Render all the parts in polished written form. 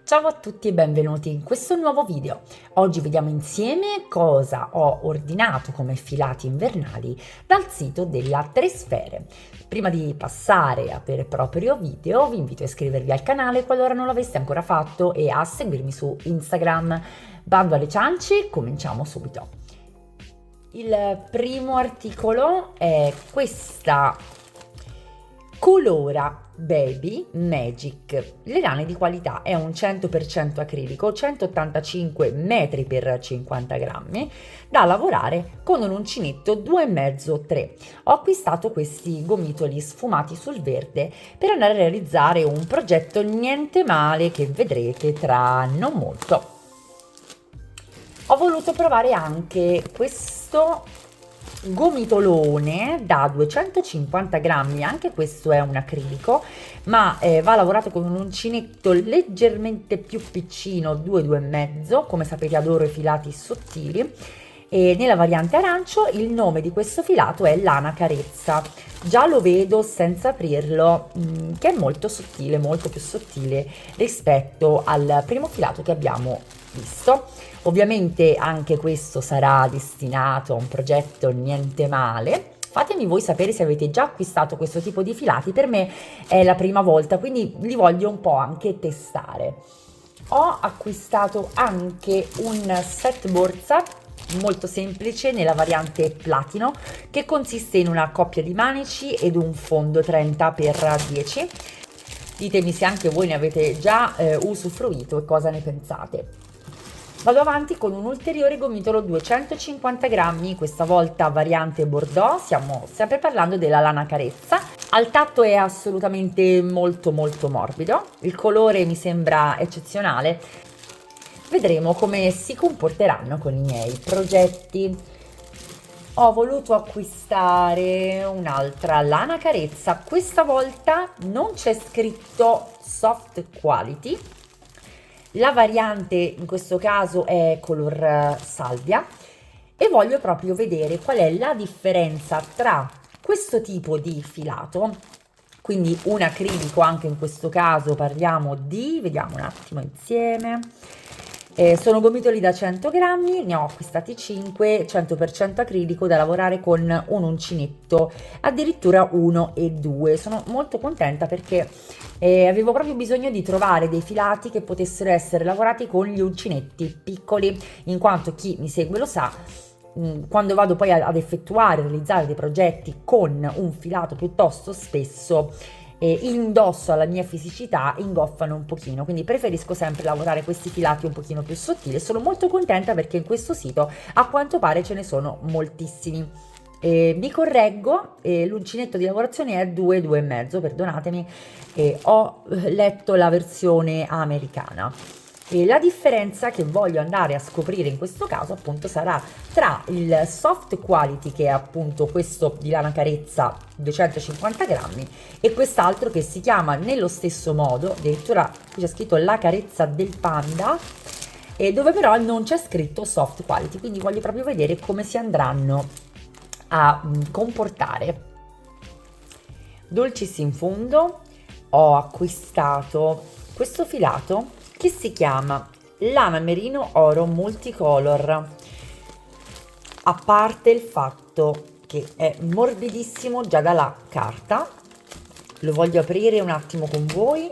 Ciao a tutti e benvenuti in questo nuovo video. Oggi vediamo insieme cosa ho ordinato come filati invernali dal sito della Tre Sfere. Prima di passare a vero e proprio video vi invito a iscrivervi al canale qualora non l'aveste ancora fatto e a seguirmi su Instagram. Bando alle ciance, cominciamo subito. Il primo articolo è questa Colora Baby Magic. Le lane di qualità è un 100% acrilico, 185 metri per 50 grammi, da lavorare con un uncinetto 2,5-3. Ho acquistato questi gomitoli sfumati sul verde per andare a realizzare un progetto niente male che vedrete tra non molto. Ho voluto provare anche questo gomitolone da 250 grammi, anche questo è un acrilico, ma va lavorato con un uncinetto leggermente più piccino, 2,5. Come sapete adoro i filati sottili, e nella variante arancio il nome di questo filato è Lana Carezza. Già lo vedo senza aprirlo che è molto sottile, molto più sottile rispetto al primo filato che abbiamo visto. Ovviamente anche questo sarà destinato a un progetto niente male. Fatemi voi sapere se avete già acquistato questo tipo di filati, per me è la prima volta, quindi li voglio un po' anche testare. Ho acquistato anche un set borsa molto semplice nella variante platino, che consiste in una coppia di manici ed un fondo 30x10. Ditemi se anche voi ne avete già usufruito e cosa ne pensate. Vado avanti con un ulteriore gomitolo 250 grammi, questa volta variante Bordeaux, stiamo sempre parlando della Lana Carezza. Al tatto è assolutamente molto morbido, il colore mi sembra eccezionale. Vedremo come si comporteranno con i miei progetti. Ho voluto acquistare un'altra Lana Carezza, questa volta non c'è scritto soft quality. La variante in questo caso è color salvia e voglio proprio vedere qual è la differenza tra questo tipo di filato, quindi un acrilico anche in questo caso, parliamo di, vediamo un attimo insieme, sono gomitoli da 100 grammi, ne ho acquistati 5, 100% acrilico da lavorare con un uncinetto, addirittura 1,2. Sono molto contenta perché avevo proprio bisogno di trovare dei filati che potessero essere lavorati con gli uncinetti piccoli, in quanto chi mi segue lo sa, quando vado poi ad effettuare, realizzare dei progetti con un filato piuttosto spesso, indosso alla mia fisicità ingoffano un pochino, quindi preferisco sempre lavorare questi filati un pochino più sottili. Sono molto contenta perché in questo sito a quanto pare ce ne sono moltissimi. Mi correggo, l'uncinetto di lavorazione è 2,5, perdonatemi, ho letto la versione americana. E la differenza che voglio andare a scoprire in questo caso appunto sarà tra il soft quality, che è appunto questo di Lana Carezza 250 grammi, e quest'altro che si chiama nello stesso modo, addirittura qui c'è scritto La Carezza del Panda, dove però non c'è scritto soft quality, quindi voglio proprio vedere come si andranno a comportare. Dolcis in fondo ho acquistato questo filato che si chiama Lana Merino Oro Multicolor. A parte il fatto che è morbidissimo già dalla carta, lo voglio aprire un attimo con voi.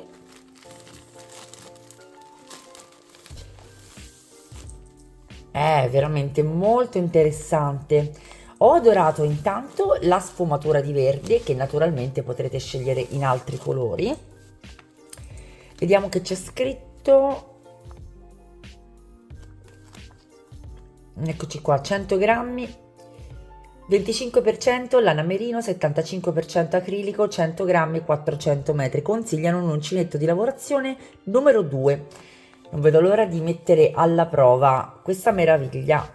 È veramente molto interessante. Ho adorato intanto la sfumatura di verde, che naturalmente potrete scegliere in altri colori. Vediamo che c'è scritto, eccoci qua, 100 grammi, 25% lana merino, 75% acrilico, 100 grammi, 400 metri. Consigliano un uncinetto di lavorazione numero 2. Non vedo l'ora di mettere alla prova questa meraviglia.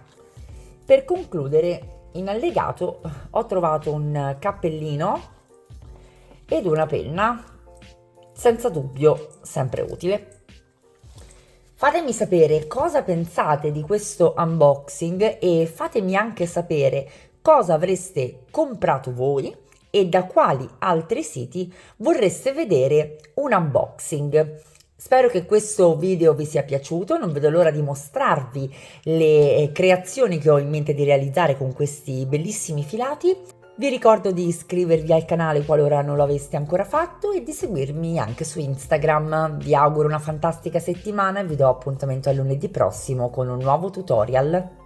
Per concludere, in allegato ho trovato un cappellino ed una penna, senza dubbio sempre utile. Fatemi sapere cosa pensate di questo unboxing e fatemi anche sapere cosa avreste comprato voi e da quali altri siti vorreste vedere un unboxing. Spero che questo video vi sia piaciuto, non vedo l'ora di mostrarvi le creazioni che ho in mente di realizzare con questi bellissimi filati. Vi ricordo di iscrivervi al canale qualora non lo aveste ancora fatto e di seguirmi anche su Instagram. Vi auguro una fantastica settimana e vi do appuntamento a lunedì prossimo con un nuovo tutorial.